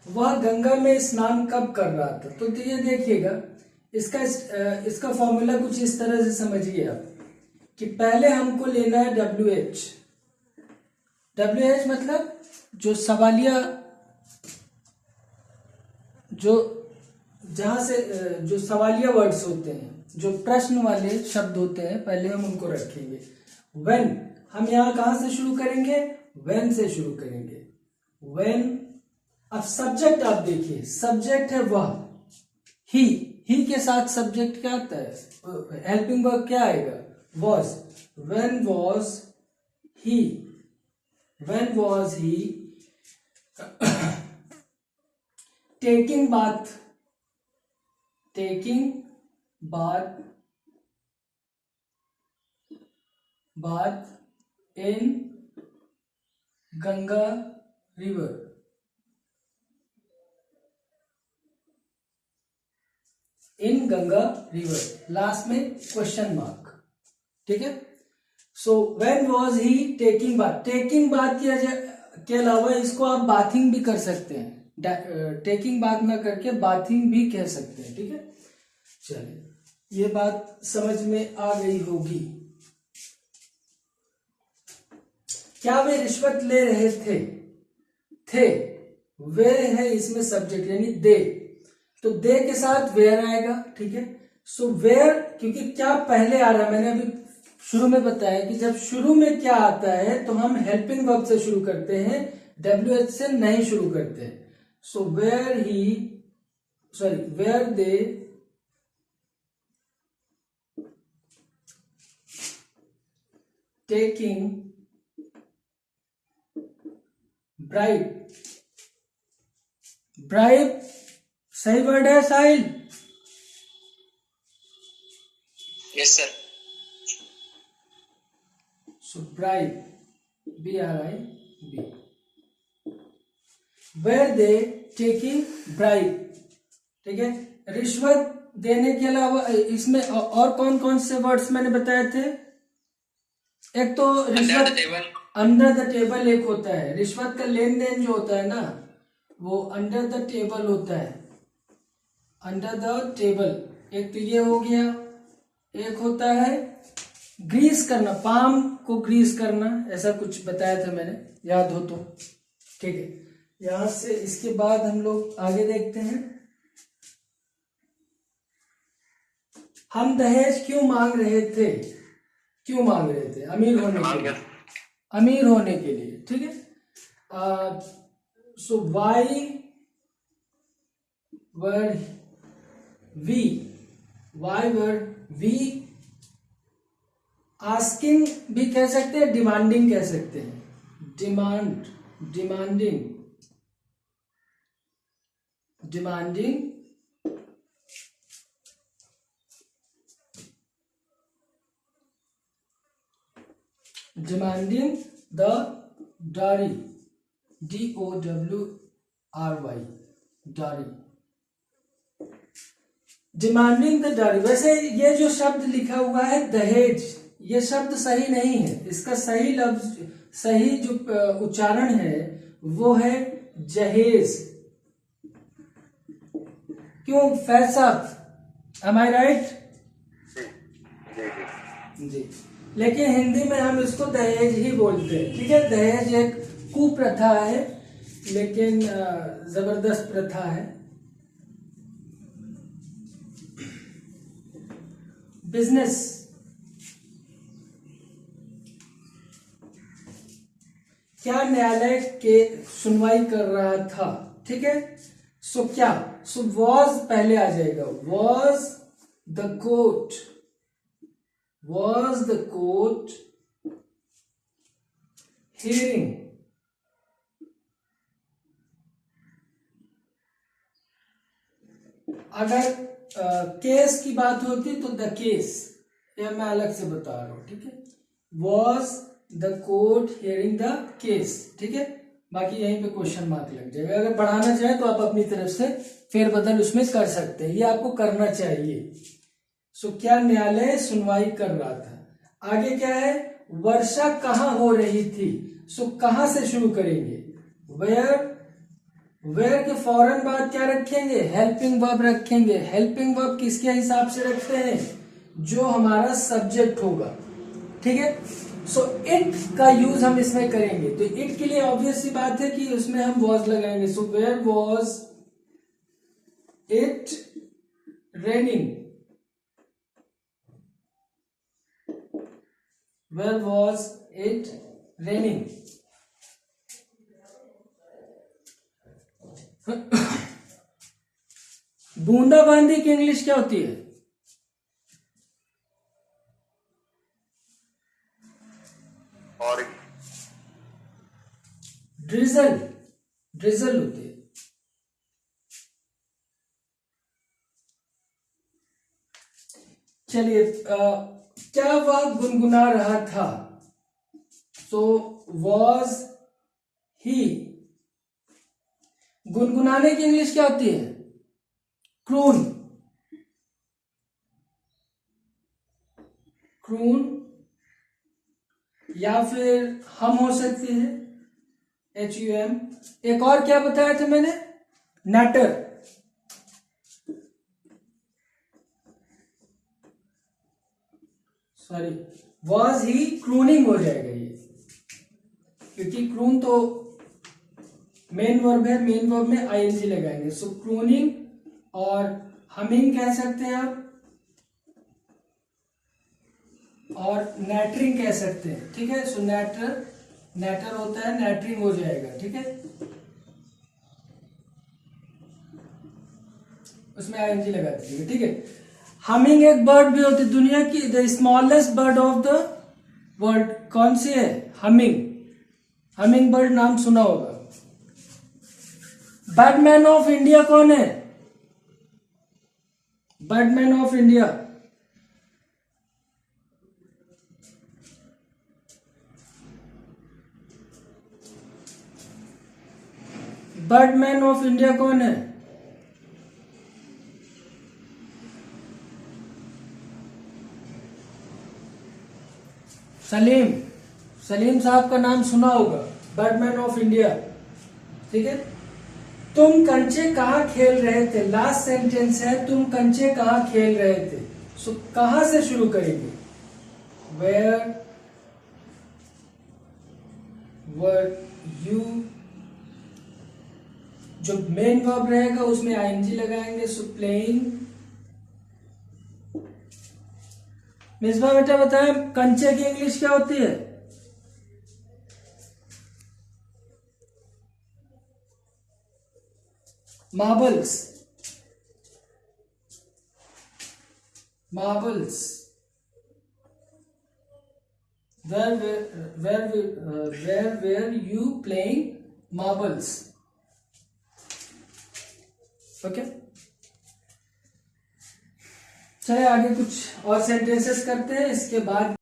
वह गंगा में स्नान कब कर रहा था। तो ये देखिएगा, इसका फॉर्मूला कुछ इस तरह से समझिए आप कि पहले हमको लेना है WH। WH मतलब जो सवालिया, जो सवालिया वर्ड्स होते हैं, जो प्रश्न वाले शब्द होते हैं, पहले हम उनको रखेंगे। व्हेन, हम यहाँ कहां से शुरू करेंगे, व्हेन से शुरू करेंगे। व्हेन, अब सब्जेक्ट आप देखिए, सब्जेक्ट है वह, ही के साथ सब्जेक्ट क्या आता है, हेल्पिंग वर्ब क्या आएगा, was. When was he taking bath in Ganga river. In Ganga river, last में क्वेश्चन मार्क, ठीक है। So when was he taking bath, taking bath के अलावा इसको आप बाथिंग भी कर सकते हैं, टेकिंग बाथ ना करके बाथिंग भी कह सकते हैं, ठीक है। चलिए, ये बात समझ में आ गई होगी। क्या वे रिश्वत ले रहे थे वे है इसमें सब्जेक्ट यानी दे, तो दे के साथ वेयर आएगा, ठीक है। सो वेयर, क्योंकि क्या पहले आ रहा है, मैंने अभी शुरू में बताया कि जब शुरू में क्या आता है तो हम हेल्पिंग वर्ब से शुरू करते हैं, WH से नहीं शुरू करते हैं। So where they taking bribe सही वर्ड है Sahil? Yes sir. So bribe, BRIB, where they taking bribe, ठीक है। रिश्वत देने के अलावा इसमें और कौन कौन से वर्ड्स मैंने बताए थे, एक तो रिश्वत अंडर द टेबल एक होता है, रिश्वत का लेन देन जो होता है ना वो अंडर द टेबल होता है, अंडर द टेबल, एक तो ये हो गया। एक होता है ग्रीस करना, पाम को ग्रीस करना, ऐसा कुछ बताया था मैंने, याद हो तो, ठीक है। यहां से इसके बाद हम लोग आगे देखते हैं, हम दहेज क्यों मांग रहे थे, अमीर होने के लिए, ठीक है। सो वाई वर वी आस्किंग भी कह सकते हैं, डिमांडिंग कह सकते हैं, डिमांडिंग द डारी, DOWRY, डारी, डिमांडिंग द डारी। वैसे ये जो शब्द लिखा हुआ है दहेज, ये शब्द सही नहीं है, इसका सही लफ्ज, सही जो उच्चारण है वो है जहेज। क्यों फैसल, एम आई राइट? जी, लेकिन हिंदी में हम इसको दहेज ही बोलते हैं, ठीक है। दहेज एक कुप्रथा है, लेकिन जबरदस्त प्रथा है। बिजनेस, क्या न्यायालय के सुनवाई कर रहा था, ठीक है। सो क्या, सो वॉज पहले आ जाएगा, वॉज द कोर्ट हियरिंग, अगर केस की बात होती तो द केस, यह मैं अलग से बता रहा हूं, ठीक है। Was the court hearing the case, ठीक है। बाकी यहीं पे क्वेश्चन मार्क लग जाएगा, अगर बढ़ाना चाहे तो आप अपनी तरफ से फेरबदल उसमें कर सकते हैं, ये आपको करना चाहिए। सो क्या न्यायालय सुनवाई कर रहा था। आगे क्या है, वर्षा कहाँ हो रही थी, सो कहां से शुरू करेंगे, वेयर वेयर के फौरन बाद क्या रखेंगे, हेल्पिंग वर्ब रखेंगे। हेल्पिंग वर्ब किसके हिसाब से रखते हैं, जो हमारा सब्जेक्ट होगा, ठीक है। सो इट का यूज हम इसमें करेंगे, तो इट के लिए ऑब्वियस सी बात है कि उसमें हम वॉज लगाएंगे। So where was it raining, where was it raining. बूंदाबांदी की इंग्लिश क्या होती है, और ड्रिजल, ड्रिजल होती है। चलिए क्या वह गुनगुना रहा था, सो वॉज ही। गुनगुनाने की इंग्लिश क्या होती है, क्रून, क्रून, या फिर हम हो सकते हैं HUM। एक और क्या बताया था मैंने, नटर। सॉरी, वॉज ही क्रूनिंग हो जाएगा ये, क्योंकि क्रून तो मेन वर्ब है, मेन वर्ब में ING लगाएंगे। सो क्रूनिंग, और हमिंग कह सकते हैं आप, और नैटरिंग कह सकते हैं, ठीक है। सो नैटर, नैटर होता है, नैटरिंग हो जाएगा, ठीक है, उसमें ING लगा दीजिएगा, ठीक है। हमिंग एक बर्ड भी होती है, दुनिया की the smallest bird of the world कौन सी है, हमिंग, हमिंग बर्ड नाम सुना होगा। बर्डमैन ऑफ इंडिया कौन है, Birdman of India, Birdman of India कौन है, सलीम, सलीम साहब का नाम सुना होगा, बर्डमैन ऑफ इंडिया, ठीक है। तुम कंचे कहाँ खेल रहे थे, लास्ट सेंटेंस है, तुम कंचे कहाँ खेल रहे थे। सो कहां से शुरू करेंगे, वेयर वर यू, जो मेन वर्ब रहेगा उसमें ING लगाएंगे। सो प्लेइंग, मिसबा बेटा बताएं कंचे की इंग्लिश क्या होती है, marbles, marbles, where you playing marbles, okay. चलिए आगे कुछ और सेंटेंसेस करते हैं, इसके बाद